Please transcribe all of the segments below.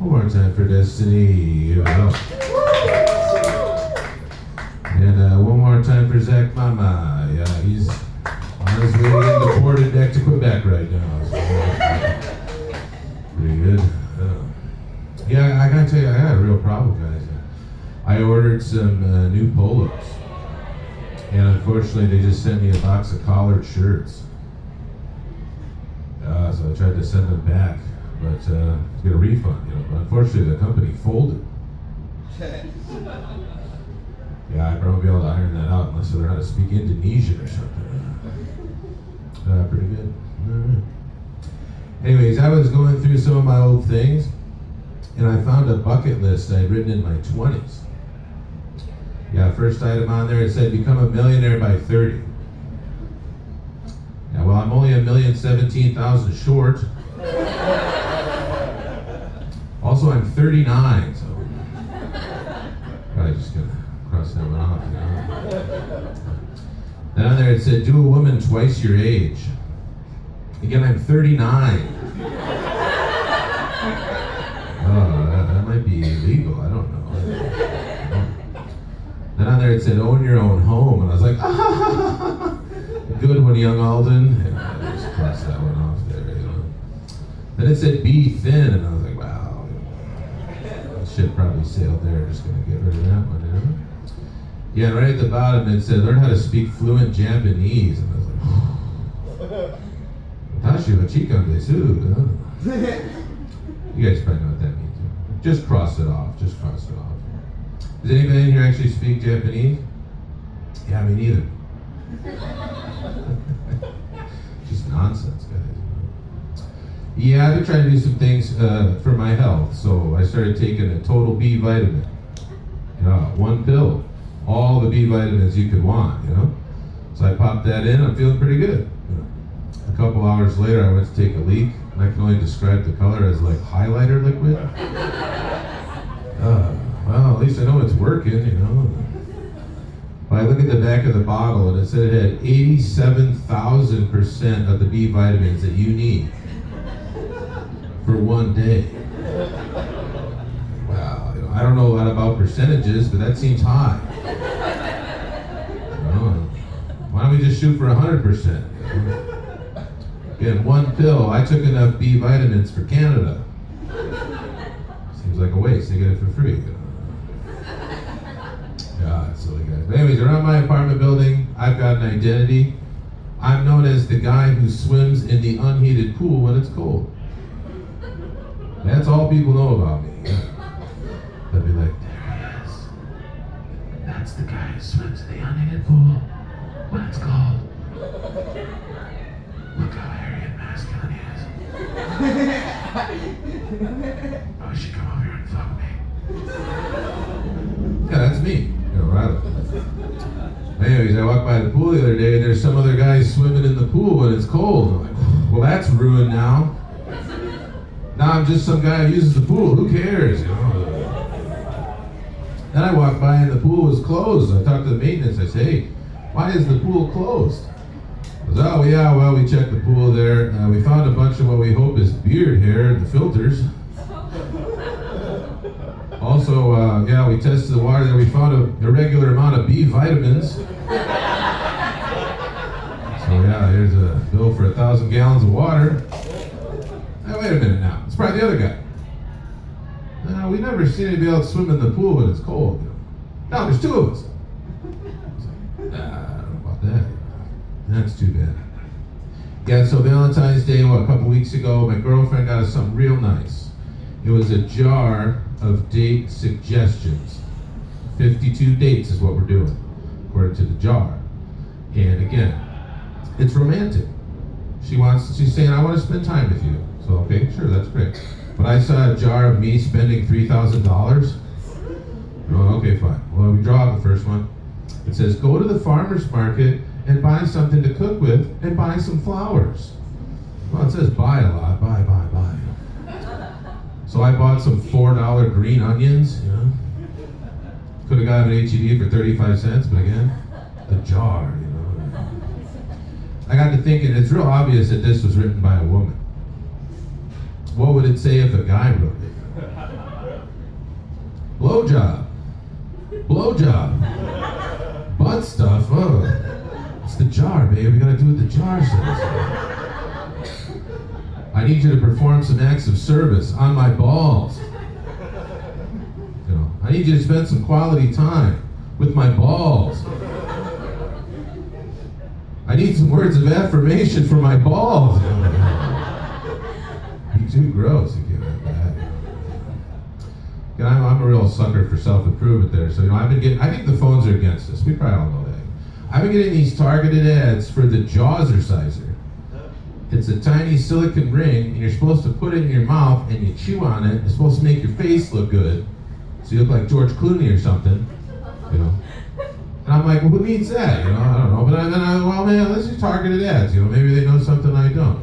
One more time for Destiny. And one more time for Zach Mama. Yeah, he's on his way in the boarded deck to Quebec right now. So, pretty good. Yeah, I gotta tell you, I got a real problem, guys. I ordered some new polos. And unfortunately, they just sent me a box of collared shirts. So I tried to send them back, but to get a refund, But unfortunately, the company folded. Yeah, I probably won't be able to iron that out unless they learn how to speak Indonesian or something. Pretty good. All right. Anyways, I was going through some of my old things, and I found a bucket list I'd written in my 20s. Yeah, first item on there, it said become a millionaire by 30. Yeah, well, I'm only 1,017,000 short. Also, I'm 39, so probably just gonna cross that one off. Then on there it said do a woman twice your age. Again, I'm 39. Oh, that might be illegal. I don't know. Then on there it said own your own home, and I was like, good one, young Alden. And I just crossed that one off there. Then it said be thin, and I was like, wow, that shit probably sailed there. Just gonna get rid of that one. Yeah, and right at the bottom it said learn how to speak fluent Japanese, and I was like, Tashi wa chikan desu. You guys probably know what that means. Just cross it off. Just cross it off. Does anybody in here actually speak Japanese? Yeah, me neither. Just nonsense, guys. Yeah, I've been trying to do some things for my health. So I started taking a total B vitamin. One pill. All the B vitamins you could want, So I popped that in. I'm feeling pretty good. A couple hours later, I went to take a leak. And I can only describe the color as like highlighter liquid. Well, at least I know it's working, But I look at the back of the bottle and it said it had 87,000% of the B vitamins that you need for one day. Wow, I don't know a lot about percentages, but that seems high. Why don't we just shoot for 100%? Again, one pill, I took enough B vitamins for Canada. Seems like a waste, they get it for free. God, silly guys. But anyways, around my apartment building, I've got an identity. I'm known as the guy who swims in the unheated pool when it's cold. That's all people know about me. They'll be like, there he is. That's the guy who swims in the unheated pool when it's cold. Look how hairy and masculine he is. Oh, you should come over here and fuck me. Yeah, that's me. Right. Anyways, I walked by the pool the other day and there's some other guy swimming in the pool when it's cold. I'm like, well, that's ruined now. Now I'm just some guy who uses the pool. Who cares? Then I walked by and the pool was closed. I talked to the maintenance. I said, hey, why is the pool closed? I was, oh, yeah, well, we checked the pool there. We found a bunch of what we hope is beard hair in the filters. Also, yeah, we tested the water there. We found an irregular amount of B vitamins. So yeah, here's a bill for 1,000 gallons of water. Now, wait a minute now. It's probably the other guy. No, we never seen anybody else swim in the pool when it's cold. No, there's two of us. I don't know about that. That's too bad. Yeah, so Valentine's Day, a couple weeks ago, my girlfriend got us something real nice. It was a jar of date suggestions. 52 dates is what we're doing, according to the jar. And again, it's romantic. She's saying, I want to spend time with you. So, okay, sure, that's great. But I saw a jar of me spending $3,000. Oh, okay, fine. Well, we draw out the first one. It says, go to the farmer's market and buy something to cook with and buy some flowers. Well, it says buy a lot, buy. So I bought some $4 green onions, Could have got an H-E-B for 35 cents, but again, the jar, I got to thinking, it's real obvious that this was written by a woman. What would it say if a guy wrote it? Blowjob. Blowjob. Butt stuff. Oh. It's the jar, babe. We gotta do what the jar says. I need you to perform some acts of service on my balls. You know, I need you to spend some quality time with my balls. I need some words of affirmation for my balls. You're too gross. You can't have that. And I'm a real sucker for self-improvement there. So, I think the phones are against us. We probably all know that. I've been getting these targeted ads for the Jawzerciser. It's a tiny silicone ring, and you're supposed to put it in your mouth, and you chew on it. It's supposed to make your face look good. So you look like George Clooney or something, And I'm like, well, who needs that? I don't know. But well, man, let's do targeted ads. Maybe they know something I don't.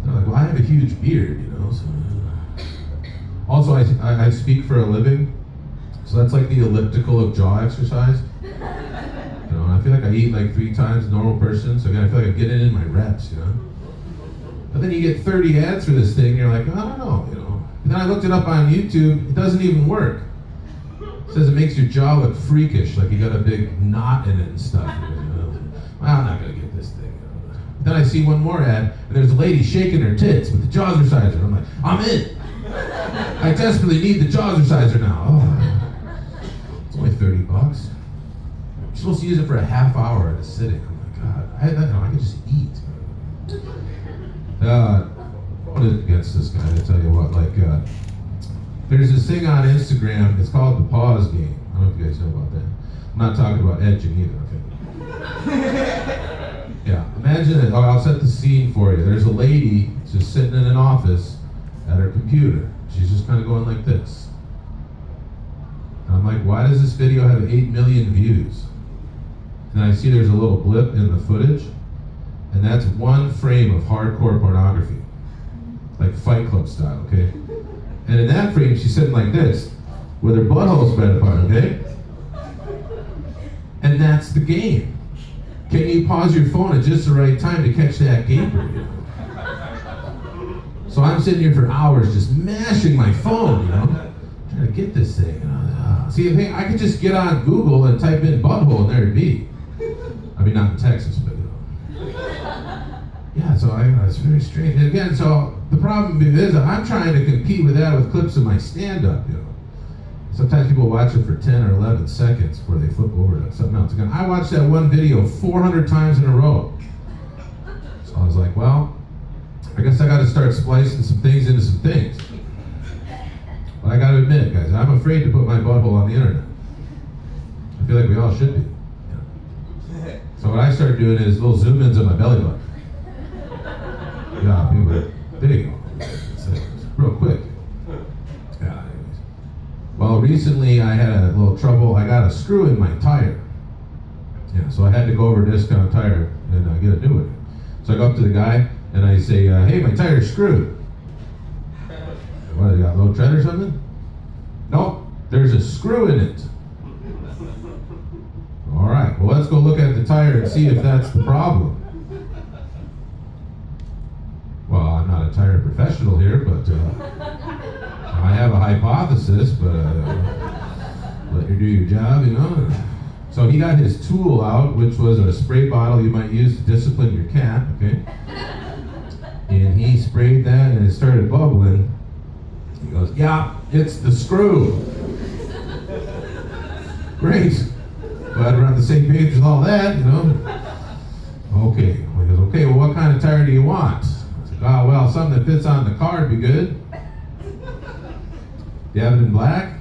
They're like, well, I have a huge beard. So. Also, I speak for a living, so that's like the elliptical of jaw exercise. I feel like I eat like 3 times a normal person, so again, I feel like I'm getting in my reps. But then you get 30 ads for this thing, and you're like, I don't know. And then I looked it up on YouTube. It doesn't even work. It says it makes your jaw look freakish, like you got a big knot in it and stuff. Well, I'm not gonna get this thing. Then I see one more ad, and there's a lady shaking her tits with the Jawzerciser. I'm like, I'm in. I desperately need the Jawzerciser now. Oh, it's only $30. You're supposed to use it for a half hour at a sitting. I'm like, God, I can just eat. What is against this guy? I tell you what, there's this thing on Instagram. It's called the pause game. I don't know if you guys know about that. I'm not talking about edging either. Okay. Yeah, imagine it. I'll set the scene for you. There's a lady just sitting in an office at her computer. She's just kind of going like this. And I'm like, why does this video have 8 million views? And I see there's a little blip in the footage, and that's 1 frame of hardcore pornography, like Fight Club style, okay? And in that frame, she's sitting like this, with her butthole spread apart, okay? And that's the game. Can you pause your phone at just the right time to catch that gaper? So I'm sitting here for hours just mashing my phone, trying to get this thing. See, the thing, I could just get on Google and type in butthole, and there it'd be. I mean, not in Texas, but yeah, so it's very strange. And again, so the problem is that I'm trying to compete with that with clips of my stand-up, Sometimes people watch it for 10 or 11 seconds before they flip over to something else. Again, I watched that one video 400 times in a row. So I was like, well, I guess I got to start splicing some things into some things. But I got to admit, guys, I'm afraid to put my butthole on the internet. I feel like we all should be. So what I started doing is little zoom-ins on my belly button. Yeah, people, there you go. It's real quick. Yeah, anyways. Well, recently I had a little trouble. I got a screw in my tire. Yeah, so I had to go over to Discount Tire and get a new one. So I go up to the guy and I say, hey, my tire's screwed. What, you got low tread or something? Nope, there's a screw in it. All right, well, let's go look at the tire and see if that's the problem. Well, I'm not a tire professional here, but I have a hypothesis, but let you do your job, So he got his tool out, which was a spray bottle you might use to discipline your cat, okay? And he sprayed that and it started bubbling. He goes, yeah, it's the screw. Great. Glad we're on the same page with all that, Okay. He goes, okay, well, what kind of tire do you want? I said, oh, well, something that fits on the car would be good. Do you have it in black?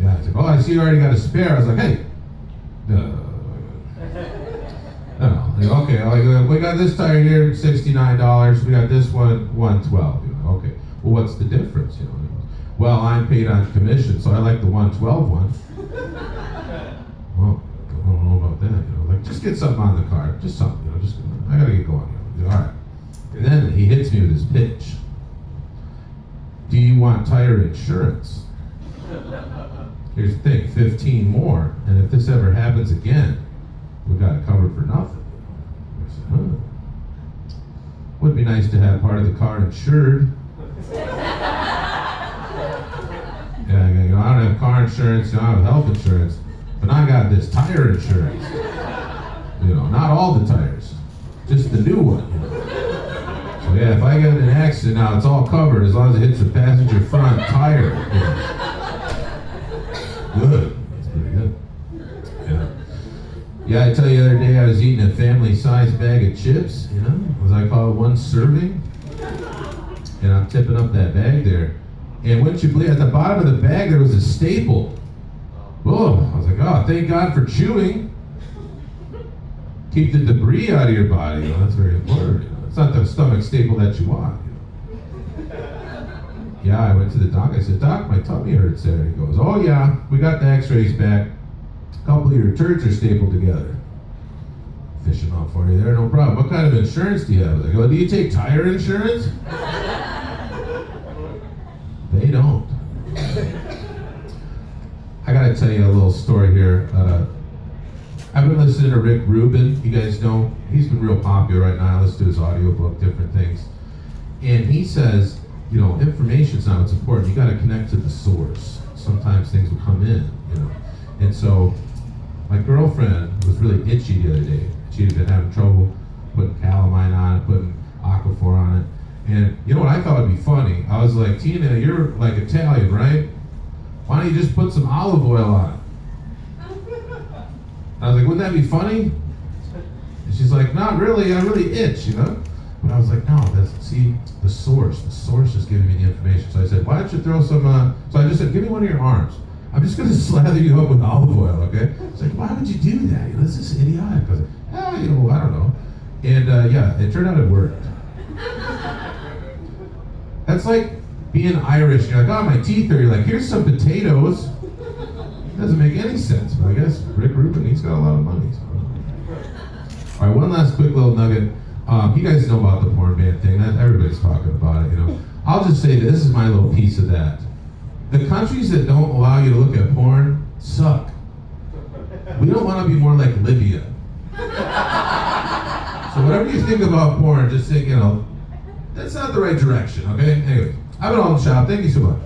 Yeah, I said, oh, I see you already got a spare. I was like, hey. Okay, we got this tire here, $69. We got this one, $112. Okay, well, what's the difference? Well, I'm paid on commission, so I like the $112 one. Well, I don't know about that. Just get something on the car, just something. I gotta get going. All right, and then he hits me with his pitch. Do you want tire insurance? Here's the thing, 15 more, and if this ever happens again, we got it covered for nothing. I said, Would be nice to have part of the car insured. Yeah, you know, I don't have car insurance, you know, I have health insurance, but I got this tire insurance. You know, not all the tires, just the new one. You know? So yeah, if I get in an accident now, it's all covered as long as it hits the passenger front tire. You know. Good. That's pretty good. Yeah. Yeah, I tell you the other day I was eating a family-sized bag of chips, you know, as I call it, one serving. And I'm tipping up that bag there. And wouldn't you believe, at the bottom of the bag there was a staple. Whoa, I was like, oh, thank God for chewing. Keep the debris out of your body, you know, that's very important. You know. It's not the stomach staple that you want. You know. Yeah, I went to the doc, I said, Doc, my tummy hurts there. He goes, oh yeah, we got the x-rays back. A couple of your turds are stapled together. Fishing off for you there, no problem. What kind of insurance do you have? I go, do you take tire insurance? They don't. I gotta tell you a little story here. I've been listening to Rick Rubin. You guys know, he's been real popular right now. I listen to his audiobook, different things. And he says, you know, information's not what's important. You gotta connect to the source. Sometimes things will come in, you know. And so, my girlfriend was really itchy the other day. She'd been having trouble putting calamine on it, putting Aquaphor on it. And you know what I thought would be funny? I was like, Tina, you're like Italian, right? Why don't you just put some olive oil on it? I was like, wouldn't that be funny? And she's like, not really, I really itch, you know? But I was like, no, see, the source is giving me the information. So I said, why don't you throw some, so I just said, give me one of your arms. I'm just gonna slather you up with olive oil, okay? It's like, why would you do that? You know, this is idiotic. I was like, you know, I don't know. And yeah, it turned out it worked. That's like being Irish. You're like, oh, my teeth are. You're like, here's some potatoes. Doesn't make any sense. But I guess Rick Rubin, he's got a lot of money. So. All right, one last quick little nugget. You guys know about the porn ban thing. Everybody's talking about it, you know. I'll just say this is my little piece of that. The countries that don't allow you to look at porn suck. We don't want to be more like Libya. So whatever you think about porn, just think, you know, that's not the right direction, okay? Anyway, I've been on the shop. Thank you so much.